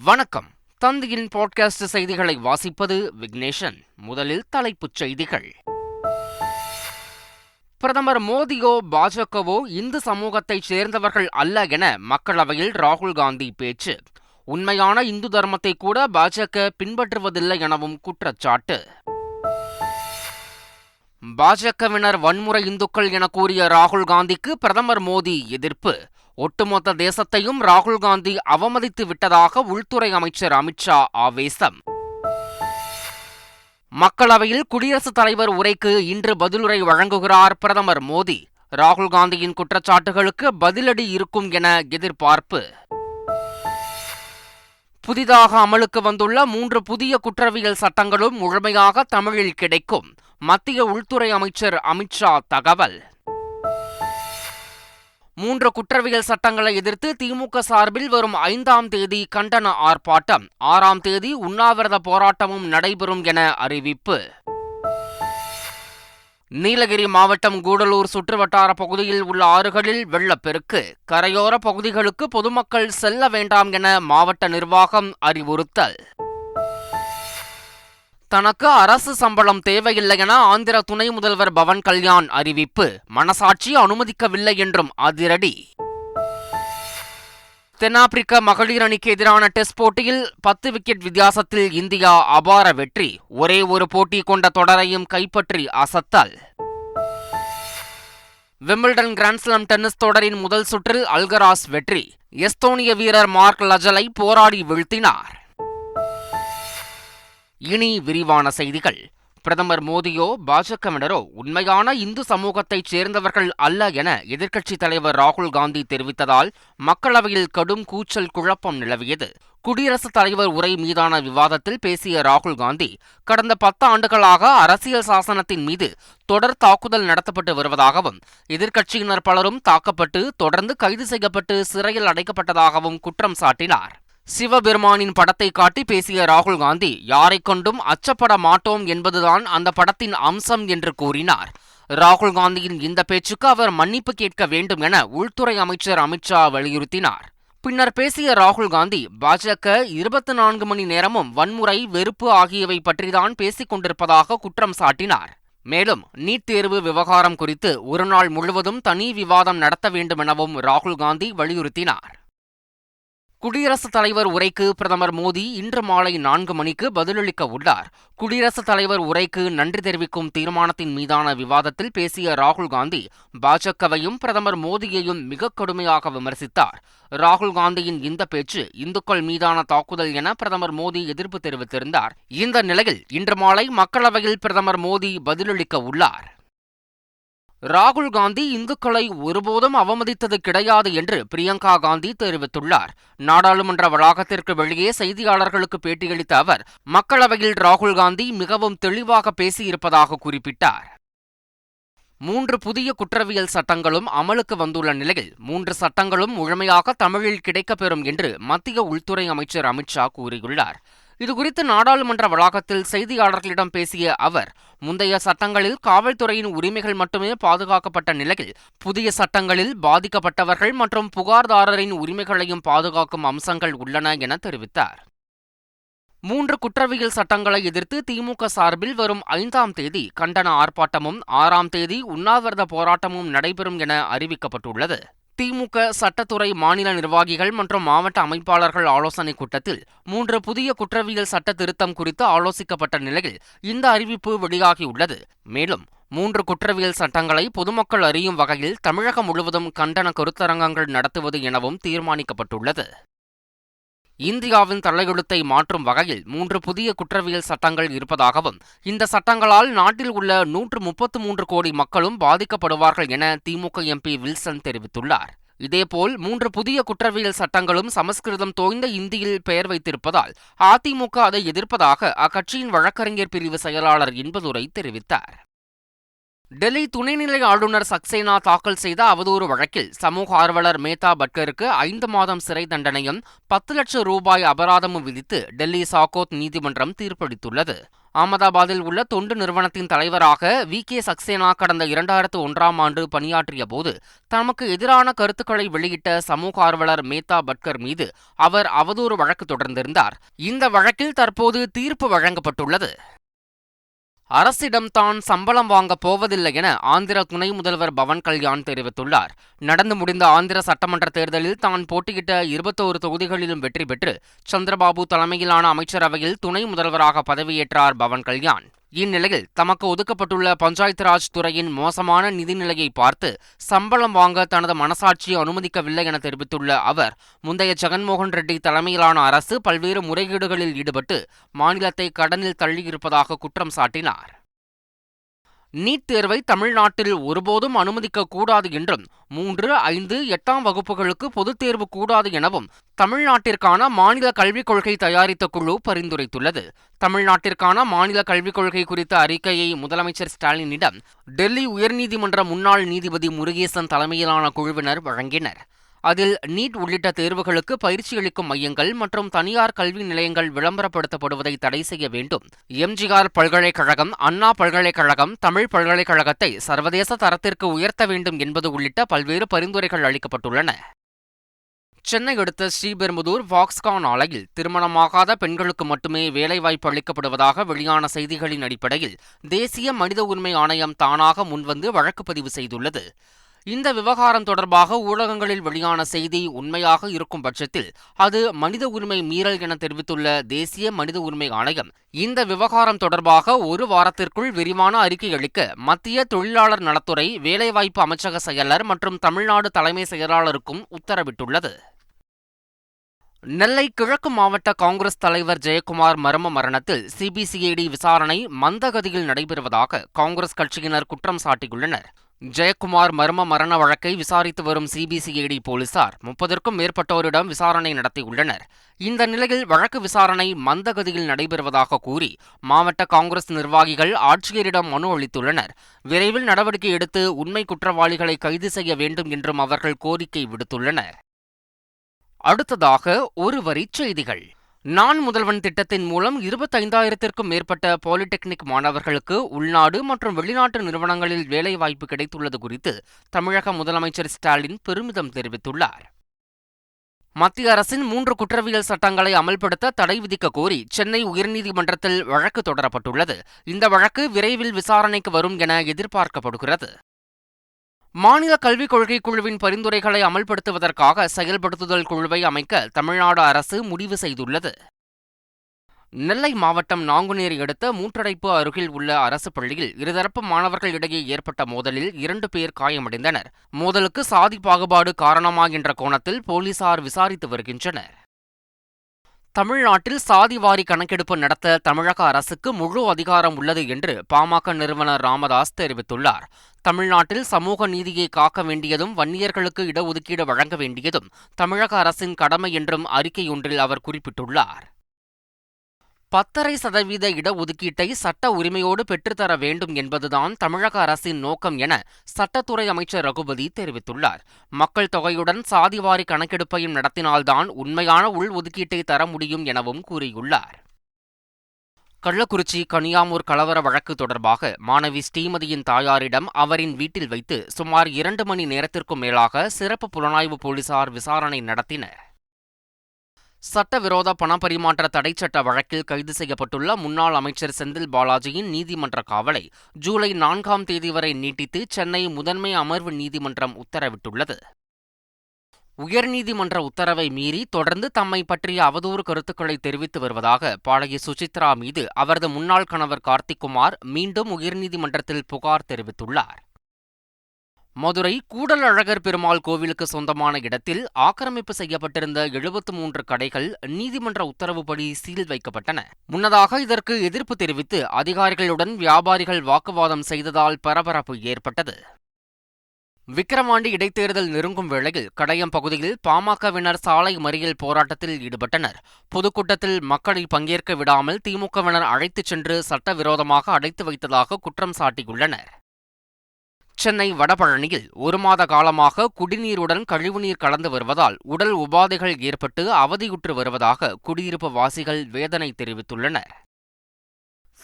வணக்கம். தந்தியின் பாட்காஸ்ட் செய்திகளை வாசிப்பது விக்னேஷன். முதலில் தலைப்புச் செய்திகள். பிரதமர் மோடியோ பாஜகவோ இந்து சமூகத்தைச் சேர்ந்தவர்கள் அல்ல என மக்களவையில் ராகுல் காந்தி பேச்சு. உண்மையான இந்து தர்மத்தை கூட பாஜக பின்பற்றுவதில்லை எனவும் குற்றச்சாட்டு. பாஜகவினர் வன்முறை இந்துக்கள் என கூறிய ராகுல் காந்திக்கு பிரதமர் மோடி எதிர்ப்பு. ஒட்டுமொத்த தேசத்தையும் ராகுல் காந்தி அவமதித்து விட்டதாக உள்துறை அமைச்சர் அமித்ஷா ஆவேசம். மக்களவையில் குடியரசுத் தலைவர் உரைக்கு இன்று பதிலுரை வழங்குகிறார் பிரதமர் மோடி. ராகுல் காந்தியின் குற்றச்சாட்டுகளுக்கு பதிலடி இருக்கும் என எதிர்பார்ப்பு. புதிதாக அமலுக்கு வந்துள்ள 3 புதிய குற்றவியல் சட்டங்களும் முழுமையாக தமிழில் கிடைக்கும். மத்திய உள்துறை அமைச்சர் அமித்ஷா தகவல். 3 குற்றவியல் சட்டங்களை எதிர்த்து திமுக சார்பில் வரும் 5ஆம் தேதி கண்டன ஆர்ப்பாட்டம், 6ஆம் தேதி உண்ணாவிரத போராட்டமும் நடைபெறும் என அறிவிப்பு. நீலகிரி மாவட்டம் கூடலூர் சுற்றுவட்டார பகுதியில் உள்ள ஆறுகளில் வெள்ளப்பெருக்கு. கரையோர பகுதிகளுக்கு பொதுமக்கள் செல்ல வேண்டாம் என மாவட்ட நிர்வாகம் அறிவுறுத்தல். தனக்கு அரசு சம்பளம் தேவையில்லை என ஆந்திர துணை முதல்வர் பவன் கல்யாண் அறிவிப்பு. மனசாட்சி அனுமதிக்கவில்லை என்றும் அதிரடி. தென்னாப்பிரிக்க மகளிர் அணிக்கு எதிரான டெஸ்ட் போட்டியில் 10 விக்கெட் வித்தியாசத்தில் இந்தியா அபார வெற்றி. ஒரே ஒரு போட்டி கொண்ட தொடரையும் கைப்பற்றி அசத்தல். விம்பிள்டன் கிராண்ட்ஸ்லாம் டென்னிஸ் தொடரின் முதல் சுற்றில் அல்கராஸ் வெற்றி. எஸ்தோனிய வீரர் மார்க் லஜலை போராடி வீழ்த்தினார். இனி விரிவான செய்திகள். பிரதமர் மோடியோ பாஜகவினரோ உண்மையான இந்து சமூகத்தைச் சேர்ந்தவர்கள் அல்ல என எதிர்க்கட்சித் தலைவர் ராகுல் காந்தி தெரிவித்ததால் மக்களவையில் கடும் கூச்சல் குழப்பம் நிலவியது. குடியரசுத் தலைவர் உரை மீதான விவாதத்தில் பேசிய ராகுல் காந்தி, கடந்த 10 ஆண்டுகளாக அரசியல் சாசனத்தின் மீது தொடர் தாக்குதல் நடத்தப்பட்டு வருவதாகவும், எதிர்க்கட்சியினர் பலரும் தாக்கப்பட்டு தொடர்ந்து கைது செய்யப்பட்டு சிறையில் அடைக்கப்பட்டதாகவும் குற்றம் சாட்டினார். சிவபெருமானின் படத்தை காட்டி பேசிய ராகுல் காந்தி, யாரை கொண்டும் அச்சப்பட மாட்டோம் என்பதுதான் அந்த படத்தின் அம்சம் என்று கூறினார். ராகுல் காந்தியின் இந்த பேச்சுக்கு அவர் மன்னிப்பு கேட்க வேண்டும் என உள்துறை அமைச்சர் அமித்ஷா வலியுறுத்தினார். பின்னர் பேசிய ராகுல் காந்தி, பாஜக 24 மணி நேரமும் வன்முறை, வெறுப்பு ஆகியவை பற்றிதான் பேசிக் கொண்டிருப்பதாக குற்றம் சாட்டினார். மேலும் நீட் தேர்வு விவகாரம் குறித்து ஒரு நாள் முழுவதும் தனி விவாதம் நடத்த வேண்டும் எனவும் ராகுல் காந்தி வலியுறுத்தினார். குடியரசுத் தலைவர் உரைக்கு பிரதமர் மோடி இன்று மாலை 4 மணிக்கு பதிலளிக்க உள்ளார். குடியரசுத் தலைவர் உரைக்கு நன்றி தெரிவிக்கும் தீர்மானத்தின் மீதான விவாதத்தில் பேசிய ராகுல் காந்தி, பாஜகவையும் பிரதமர் மோடியையும் மிக கடுமையாக விமர்சித்தார். ராகுல் காந்தியின் இந்த பேச்சு இந்துக்கள் மீதான தாக்குதல் என பிரதமர் மோடி எதிர்ப்பு தெரிவித்திருந்தார். இந்த நிலையில் இன்று மாலை மக்களவையில் பிரதமர் மோடி பதிலளிக்க உள்ளார். ராகுல் காந்தி இந்துக்களை ஒருபோதும் அவமதித்தது கிடையாது என்று பிரியங்கா காந்தி தெரிவித்துள்ளார். நாடாளுமன்ற வளாகத்திற்கு வெளியே செய்தியாளர்களுக்கு பேட்டியளித்த அவர், மக்களவையில் ராகுல் காந்தி மிகவும் தெளிவாக பேசியிருப்பதாக குறிப்பிட்டார். 3 புதிய குற்றவியல் சட்டங்களும் அமலுக்கு வந்துள்ள நிலையில் 3 சட்டங்களும் முழுமையாக தமிழில் கிடைக்கப்பெறும் என்று மத்திய உள்துறை அமைச்சர் அமித்ஷா கூறியுள்ளார். இதுகுறித்து நாடாளுமன்ற வளாகத்தில் செய்தியாளர்களிடம் பேசிய அவர், முந்தைய சட்டங்களில் காவல்துறையின் உரிமைகள் மட்டுமே பாதுகாக்கப்பட்ட நிலையில் புதிய சட்டங்களில் பாதிக்கப்பட்டவர்கள் மற்றும் புகார்தாரரின் உரிமைகளையும் பாதுகாக்கும் அம்சங்கள் உள்ளன என தெரிவித்தார். 3 குற்றவியல் சட்டங்களை எதிர்த்து திமுக சார்பில் வரும் 5ஆம் தேதி கண்டன ஆர்ப்பாட்டமும் 6ஆம் தேதி உண்ணாவிரத போராட்டமும் நடைபெறும் என அறிவிக்கப்பட்டுள்ளது. திமுக சட்டத்துறை மாநில நிர்வாகிகள் மற்றும் மாவட்ட அமைப்பாளர்கள் ஆலோசனைக் கூட்டத்தில் 3 புதிய குற்றவியல் சட்ட திருத்தம் குறித்து ஆலோசிக்கப்பட்ட நிலையில் இந்த அறிவிப்பு வெளியாகியுள்ளது. மேலும் 3 குற்றவியல் சட்டங்களை பொதுமக்கள் அறியும் வகையில் தமிழகம் முழுவதும் கண்டன கருத்தரங்கங்கள் நடத்துவது எனவும் தீர்மானிக்கப்பட்டுள்ளது. இந்தியாவின் தலையெழுத்தை மாற்றும் வகையில் 3 புதிய குற்றவியல் சட்டங்கள் இருப்பதாகவும், இந்த சட்டங்களால் நாட்டில் உள்ள 133 கோடி மக்களும் பாதிக்கப்படுவார்கள் என திமுக எம்பி வில்சன் தெரிவித்துள்ளார். இதேபோல் 3 புதிய குற்றவியல் சட்டங்களும் சமஸ்கிருதம் தோய்ந்த இந்தியில் பெயர் வைத்திருப்பதால் அதிமுக அதை எதிர்ப்பதாக அக்கட்சியின் வழக்கறிஞர் பிரிவு செயலாளர் இன்பதுரை தெரிவித்தார். டெல்லி துணைநிலை ஆளுநர் சக்சேனா தாக்கல் செய்த அவதூறு வழக்கில் சமூக ஆர்வலர் மேதா பட்கருக்கு 5 மாதம் சிறை தண்டனையும் 10 லட்சம் ரூபாய் அபராதமும் விதித்து டெல்லி சாகோத் நீதிமன்றம் தீர்ப்பளித்துள்ளது. அகமதாபாத்தில் உள்ள தொண்டு நிறுவனத்தின் தலைவராக வி.கே. சக்சேனா கடந்த 2001ஆம் ஆண்டு பணியாற்றிய போது தமக்கு எதிரான கருத்துக்களை வெளியிட்ட சமூக ஆர்வலர் மேதா பட்கர் மீது அவர் அவதூறு வழக்கு தொடர்ந்திருந்தார். இந்த வழக்கில் தற்போது தீர்ப்பு வழங்கப்பட்டுள்ளது. அரசிடம் தான் சம்பளம் வாங்கப் போவதில்லை என ஆந்திர துணை முதல்வர் பவன் கல்யாண் தெரிவித்துள்ளார். நடந்து முடிந்த ஆந்திர சட்டமன்ற தேர்தலில் தான் போட்டியிட்ட 21 தொகுதிகளிலும் வெற்றி பெற்று சந்திரபாபு தலைமையிலான அமைச்சரவையில் துணை முதல்வராக பதவியேற்றார் பவன் கல்யாண். இந்நிலையில் தமக்கு ஒதுக்கப்பட்டுள்ள பஞ்சாயத்து ராஜ் துறையின் மோசமான நிதிநிலையை பார்த்து சம்பளம் வாங்க தனது மனசாட்சி அனுமதிக்கவில்லை என தெரிவித்துள்ள அவர், முந்தைய ஜெகன்மோகன் ரெட்டி தலைமையிலான அரசு பல்வேறு முறைகேடுகளில் ஈடுபட்டு மாநிலத்தை கடனில் தள்ளியிருப்பதாக குற்றம் சாட்டினார். நீட் தேர்வை தமிழ்நாட்டில் ஒருபோதும் அனுமதிக்கக் கூடாது என்றும் 3, 5, 8ஆம் வகுப்புகளுக்கு பொதுத் தேர்வு கூடாது எனவும் தமிழ்நாட்டிற்கான மாநில கல்விக் கொள்கை தயாரித்த குழு பரிந்துரைத்துள்ளது. தமிழ்நாட்டிற்கான மாநில கல்விக் கொள்கை குறித்த அறிக்கையை முதலமைச்சர் ஸ்டாலினிடம் டெல்லி உயர்நீதிமன்ற முன்னாள் நீதிபதி முருகேசன் தலைமையிலான குழுவினர் வழங்கினர். அதில் நீட் உள்ளிட்ட தேர்வுகளுக்கு பயிற்சி அளிக்கும் மையங்கள் மற்றும் தனியார் கல்வி நிலையங்கள் விளம்பரப்படுத்தப்படுவதை தடை செய்ய வேண்டும், எம்.ஜி.ஆர். பல்கலைக்கழகம், அண்ணா பல்கலைக்கழகம், தமிழ் பல்கலைக்கழகத்தை சர்வதேச தரத்திற்கு உயர்த்த வேண்டும் என்பது உள்ளிட்ட பல்வேறு பரிந்துரைகள் அளிக்கப்பட்டுள்ளன. சென்னை அடுத்த ஸ்ரீபெரும்புதூர் வாக்ஸ்கான் ஆலையில் திருமணமாகாத பெண்களுக்கு மட்டுமே வேலைவாய்ப்பு அளிக்கப்படுவதாக வெளியான செய்திகளின் அடிப்படையில் தேசிய மனித உரிமை ஆணையம் தானாக முன்வந்து வழக்கு பதிவு செய்துள்ளது. இந்த விவகாரம் தொடர்பாக ஊடகங்களில் வெளியான செய்தி உண்மையாக இருக்கும் பட்சத்தில் அது மனித உரிமை மீறல் என தெரிவித்துள்ள தேசிய மனித உரிமை ஆணையம், இந்த விவகாரம் தொடர்பாக 1 வாரத்திற்குள் விரிவான அறிக்கை அளிக்க மத்திய தொழிலாளர் நலத்துறை, வேலைவாய்ப்பு அமைச்சக செயலர் மற்றும் தமிழ்நாடு தலைமை செயலாளருக்கும் உத்தரவிட்டுள்ளது. நெல்லை கிழக்கு மாவட்ட காங்கிரஸ் தலைவர் ஜெயக்குமார் மர்ம மரணத்தில் சிபிசிஐடி விசாரணை மந்தகதியில் நடைபெறுவதாக காங்கிரஸ் கட்சியினர் குற்றம் சாட்டியுள்ளனர். ஜெயக்குமார் மர்ம மரண வழக்கை விசாரித்து வரும் சிபிசிஐடி போலீசார் 30க்கும் மேற்பட்டோரிடம் விசாரணை நடத்தியுள்ளனர். இந்த நிலையில் வழக்கு விசாரணை மந்தகதியில் நடைபெறுவதாக கூறி மாவட்ட காங்கிரஸ் நிர்வாகிகள் ஆட்சியரிடம் மனு அளித்துள்ளனர். விரைவில் நடவடிக்கை எடுத்து உண்மை குற்றவாளிகளை கைது செய்ய வேண்டும் என்றும் அவர்கள் கோரிக்கை விடுத்துள்ளனர். அடுத்ததாக ஒரு வரிச் செய்திகள். நான் முதல்வன் திட்டத்தின் மூலம் 25,000த்திற்கும் மேற்பட்ட பாலிடெக்னிக் மாணவர்களுக்கு உள்நாடு மற்றும் வெளிநாட்டு நிறுவனங்களில் வேலைவாய்ப்பு கிடைத்துள்ளது குறித்து தமிழக முதலமைச்சர் ஸ்டாலின் பெருமிதம் தெரிவித்துள்ளார். மத்திய அரசின் 3 குற்றவியல் சட்டங்களை அமல்படுத்த தடை விதிக்க கோரி சென்னை உயர்நீதிமன்றத்தில் வழக்கு தொடரப்பட்டுள்ளது. இந்த வழக்கு விரைவில் விசாரணைக்கு வரும் என எதிர்பார்க்கப்படுகிறது. மாநில கல்விக் கொள்கை குழுவின் பரிந்துரைகளை அமல்படுத்துவதற்காக செயல்படுத்துதல் குழுவை அமைக்க தமிழ்நாடு அரசு முடிவு செய்துள்ளது. நெல்லை மாவட்டம் நாங்குநேரி அடுத்த மூன்றடைப்பு அருகில் உள்ள அரசு பள்ளியில் இருதரப்பு மாணவர்கள் இடையே ஏற்பட்ட மோதலில் 2 பேர் காயமடைந்தனர். மோதலுக்கு சாதி பாகுபாடு காரணமா என்ற கோணத்தில் போலீசார் விசாரித்து வருகின்றனர். தமிழ்நாட்டில் சாதிவாரி கணக்கெடுப்பு நடத்த தமிழக அரசுக்கு முழு அதிகாரம் உள்ளது என்று பாமக நிறுவனர் ராமதாஸ் தெரிவித்துள்ளார். தமிழ்நாட்டில் சமூக நீதியை காக்க வேண்டியதும் வன்னியர்களுக்கு இடஒதுக்கீடு வழங்க வேண்டியதும் தமிழக அரசின் கடமை என்றும் அறிக்கையொன்றில் அவர் குறிப்பிட்டுள்ளார். 10.5% இடஒதுக்கீட்டை சட்ட உரிமையோடு பெற்றுத்தர வேண்டும் என்பதுதான் தமிழக அரசின் நோக்கம் என சட்டத்துறை அமைச்சர் ரகுபதி தெரிவித்துள்ளார். மக்கள் தொகையுடன் சாதிவாரி கணக்கெடுப்பையும் நடத்தினால்தான் உண்மையான உள்ஒதுக்கீட்டை தர முடியும் எனவும் கூறியுள்ளார். கள்ளக்குறிச்சி கனியாமூர் கலவர வழக்கு தொடர்பாக மாணவி ஸ்ரீமதியின் தாயாரிடம் அவரின் வீட்டில் வைத்து சுமார் 2 மணி நேரத்திற்கும் மேலாக சிறப்பு புலனாய்வு போலீசார் விசாரணை நடத்தினர். சட்டவிரோத பணப்பரிமாற்ற தடைச்சட்ட வழக்கில் கைது செய்யப்பட்டுள்ள முன்னாள் அமைச்சர் செந்தில் பாலாஜியின் நீதிமன்ற காவலை ஜூலை 4ஆம் தேதி வரை நீட்டித்து சென்னை முதன்மை அமர்வு நீதிமன்றம் உத்தரவிட்டுள்ளது. உயர்நீதிமன்ற உத்தரவை மீறி தொடர்ந்து தம்மை பற்றிய அவதூறு கருத்துக்களை தெரிவித்து வருவதாக பாடகி சுசித்ரா மீது அவரது முன்னாள் கணவர் கார்த்திக்குமார் மீண்டும் உயர்நீதிமன்றத்தில் புகார் தெரிவித்துள்ளார். மதுரை கூடல் அழகர் பெருமாள் கோவிலுக்கு சொந்தமான இடத்தில் ஆக்கிரமிப்பு செய்யப்பட்டிருந்த 73 கடைகள் நீதிமன்ற உத்தரவுப்படி சீல் வைக்கப்பட்டன. முன்னதாக இதற்கு எதிர்ப்பு தெரிவித்து அதிகாரிகளுடன் வியாபாரிகள் வாக்குவாதம் செய்ததால் பரபரப்பு ஏற்பட்டது. விக்கிரவாண்டி இடைத்தேர்தல் நெருங்கும் வேளையில் கடையம் பகுதியில் பாமகவினர் சாலை மறியல் போராட்டத்தில் ஈடுபட்டனர். பொதுக்கூட்டத்தில் மக்களை பங்கேற்க விடாமல் திமுகவினர் அழைத்துச் சென்று சட்டவிரோதமாக அடைத்து வைத்ததாக குற்றம் சாட்டியுள்ளனர். சென்னை வடபழனியில் 1 மாத காலமாக குடிநீருடன் கழிவுநீர் கலந்து வருவதால் உடல் உபாதைகள் ஏற்பட்டு அவதியுற்று வருவதாக குடியிருப்பு வாசிகள் வேதனை தெரிவித்துள்ளனர்.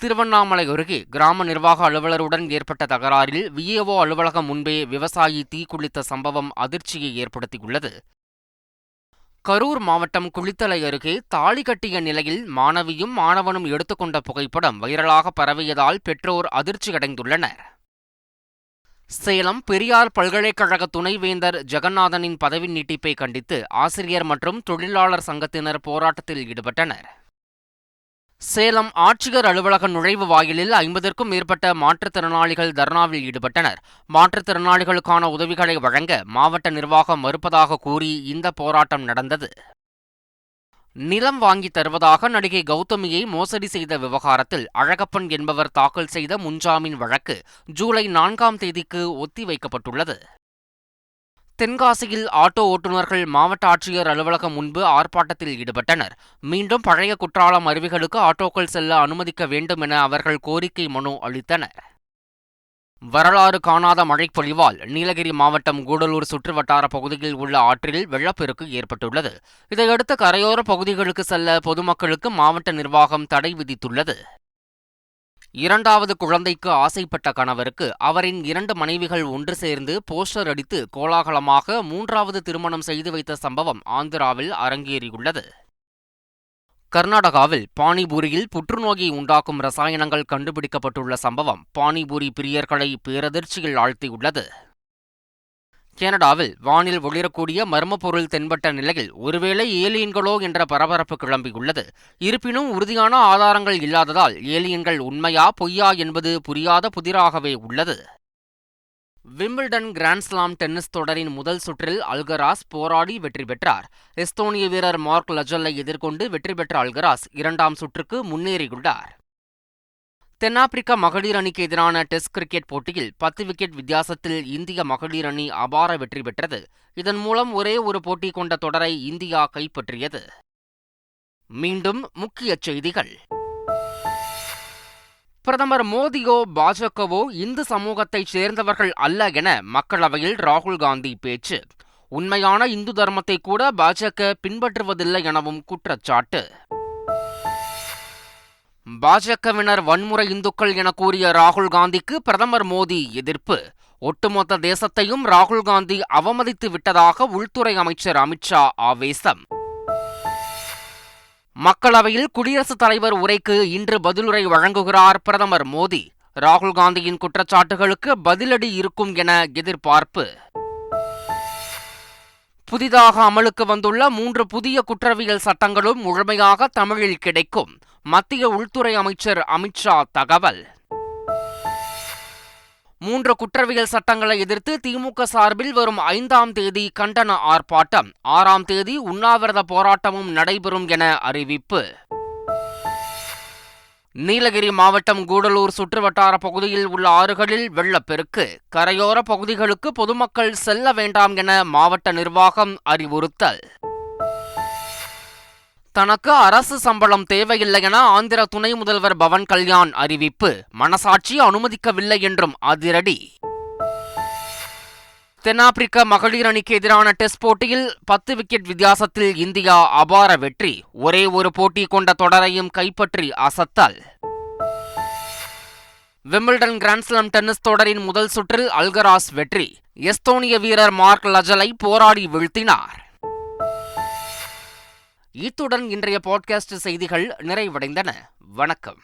திருவண்ணாமலை அருகே கிராம நிர்வாக அலுவலருடன் ஏற்பட்ட தகராறில் விஏஓ அலுவலகம் முன்பே விவசாயி தீக்குளித்த சம்பவம் அதிர்ச்சியை ஏற்படுத்தியுள்ளது. கரூர் மாவட்டம் குளித்தலை அருகே தாலி கட்டிய நிலையில் மாணவியும் மாணவனும் எடுத்துக்கொண்ட புகைப்படம் வைரலாக பரவியதால் பெற்றோர் அதிர்ச்சியடைந்துள்ளனர். சேலம் பெரியார் பல்கலைக்கழக துணைவேந்தர் ஜெகநாதனின் பதவி நீட்டிப்பை கண்டித்து ஆசிரியர் மற்றும் தொழிலாளர் சங்கத்தினர் போராட்டத்தில் ஈடுபட்டனர். சேலம் ஆட்சியர் அலுவலக நுழைவு வாயிலில் 50க்கும் மேற்பட்ட மாற்றுத்திறனாளிகள் தர்ணாவில் ஈடுபட்டனர். மாற்றுத்திறனாளிகளுக்கான உதவிகளை வழங்க மாவட்ட நிர்வாகம் மறுப்பதாக கூறி இந்த போராட்டம் நடந்தது. நிலம் வாங்கி தருவதாக நடிகை கௌதமியை மோசடி செய்த விவகாரத்தில் அழகப்பன் என்பவர் தாக்கல் செய்த முன்ஜாமீன் வழக்கு ஜூலை 4ஆம் தேதிக்கு ஒத்திவைக்கப்பட்டுள்ளது. தென்காசியில் ஆட்டோ ஓட்டுநர்கள் மாவட்ட ஆட்சியர் அலுவலகம் முன்பு ஆர்ப்பாட்டத்தில் ஈடுபட்டனர். மீண்டும் பழைய குற்றாலம் அருவிகளுக்கு ஆட்டோக்கள் செல்ல அனுமதிக்க வேண்டும் என அவர்கள் கோரிக்கை மனு அளித்தனர். வரலாறு காணாத மழைப்பொழிவால் நீலகிரி மாவட்டம் கூடலூர் சுற்றுவட்டார பகுதியில் உள்ள ஆற்றில் வெள்ளப்பெருக்கு ஏற்பட்டுள்ளது. இதையடுத்து கரையோர பகுதிகளுக்கு செல்ல பொதுமக்களுக்கு மாவட்ட நிர்வாகம் தடை விதித்துள்ளது. 2வது குழந்தைக்கு ஆசைப்பட்ட கணவருக்கு அவரின் 2 மனைவிகள் ஒன்று சேர்ந்து போஸ்டர் அடித்து கோலாகலமாக 3வது திருமணம் செய்து வைத்த சம்பவம் ஆந்திராவில் அரங்கேறியுள்ளது. கர்நாடகாவில் பானிபூரியில் புற்றுநோயை உண்டாக்கும் ரசாயனங்கள் கண்டுபிடிக்கப்பட்டுள்ள சம்பவம் பானிபூரி பிரியர்களை பேரதிர்ச்சியில் ஆழ்த்தியுள்ளது. கனடாவில் வானில் ஒளிரக்கூடிய மர்ம பொருள் தென்பட்ட நிலையில் ஒருவேளை ஏலியன்களோ என்ற பரபரப்பு கிளம்பியுள்ளது. இருப்பினும் உறுதியான ஆதாரங்கள் இல்லாததால் ஏலியன்கள் உண்மையா பொய்யா என்பது புரியாத புதிராகவே உள்ளது. விம்பிள்டன் கிராண்ட்ஸ்லாம் டென்னிஸ் தொடரின் முதல் சுற்றில் அல்கராஸ் போராடி வெற்றி பெற்றார். எஸ்தோனிய வீரர் மார்க் லஜல்லை எதிர்கொண்டு வெற்றி பெற்ற அல்கராஸ் 2ஆம் சுற்றுக்கு முன்னேறியுள்ளார். தென்னாப்பிரிக்க மகளிர் அணிக்கு எதிரான டெஸ்ட் கிரிக்கெட் போட்டியில் 10 விக்கெட் வித்தியாசத்தில் இந்திய மகளிர் அணி அபார வெற்றி பெற்றது. இதன் மூலம் ஒரே ஒரு போட்டி கொண்ட தொடரை இந்தியா கைப்பற்றியது. மீண்டும் முக்கிய செய்திகள். பிரதமர் மோடியோ பாஜகவோ இந்து சமூகத்தைச் சேர்ந்தவர்கள் அல்ல என மக்களவையில் ராகுல் காந்தி பேச்சு. உண்மையான இந்து தர்மத்தை கூட பாஜக பின்பற்றுவதில்லை எனவும் குற்றச்சாட்டு. பாஜகவினர் வன்முறை இந்துக்கள் என கூறிய ராகுல் காந்திக்கு பிரதமர் மோடி எதிர்ப்பு. ஒட்டுமொத்த தேசத்தையும் ராகுல் காந்தி அவமதித்து விட்டதாக உள்துறை அமைச்சர் அமித்ஷா ஆவேசம். மக்களவையில் குடியரசுத் தலைவர் உரைக்கு இன்று பதிலுரை வழங்குகிறார் பிரதமர் மோடி. ராகுல் காந்தியின் குற்றச்சாட்டுகளுக்கு பதிலடி இருக்கும் என எதிர்பார்ப்பு. புதிதாக அமலுக்கு வந்துள்ள 3 புதிய குற்றவியல் சட்டங்களும் முழுமையாக தமிழில் கிடைக்கும். மத்திய உள்துறை அமைச்சர் அமித்ஷா தகவல். 3 குற்றவியல் சட்டங்களை எதிர்த்து திமுக சார்பில் வரும் 5ஆம் தேதி கண்டன ஆர்ப்பாட்டம், 6ஆம் தேதி உண்ணாவிரத போராட்டமும் நடைபெறும் என அறிவிப்பு. நீலகிரி மாவட்டம் கூடலூர் சுற்றுவட்டார பகுதியில் உள்ள ஆறுகளில் வெள்ளப்பெருக்கு. கரையோர பகுதிகளுக்கு பொதுமக்கள் செல்ல வேண்டாம் என மாவட்ட நிர்வாகம் அறிவுறுத்தல். தனக்கு அரசு சம்பளம் தேவையில்லை என ஆந்திர துணை முதல்வர் பவன் கல்யாண் அறிவிப்பு. மனசாட்சி அனுமதிக்கவில்லை என்றும் அதிரடி. தென்னாப்பிரிக்க மகளிர் அணிக்கு எதிரான டெஸ்ட் போட்டியில் 10 விக்கெட் வித்தியாசத்தில் இந்தியா அபார வெற்றி. ஒரே ஒரு போட்டி கொண்ட தொடரையும் கைப்பற்றி அசத்தல். விம்பிள்டன் கிராண்ட்ஸ்லாம் டென்னிஸ் தொடரின் முதல் சுற்றில் அல்கராஸ் வெற்றி. எஸ்தோனிய வீரர் மார்க் லஜலை போராடி வீழ்த்தினார். இத்துடன் இன்றைய பாட்காஸ்ட் செய்திகள் நிறைவடைந்தன. வணக்கம்.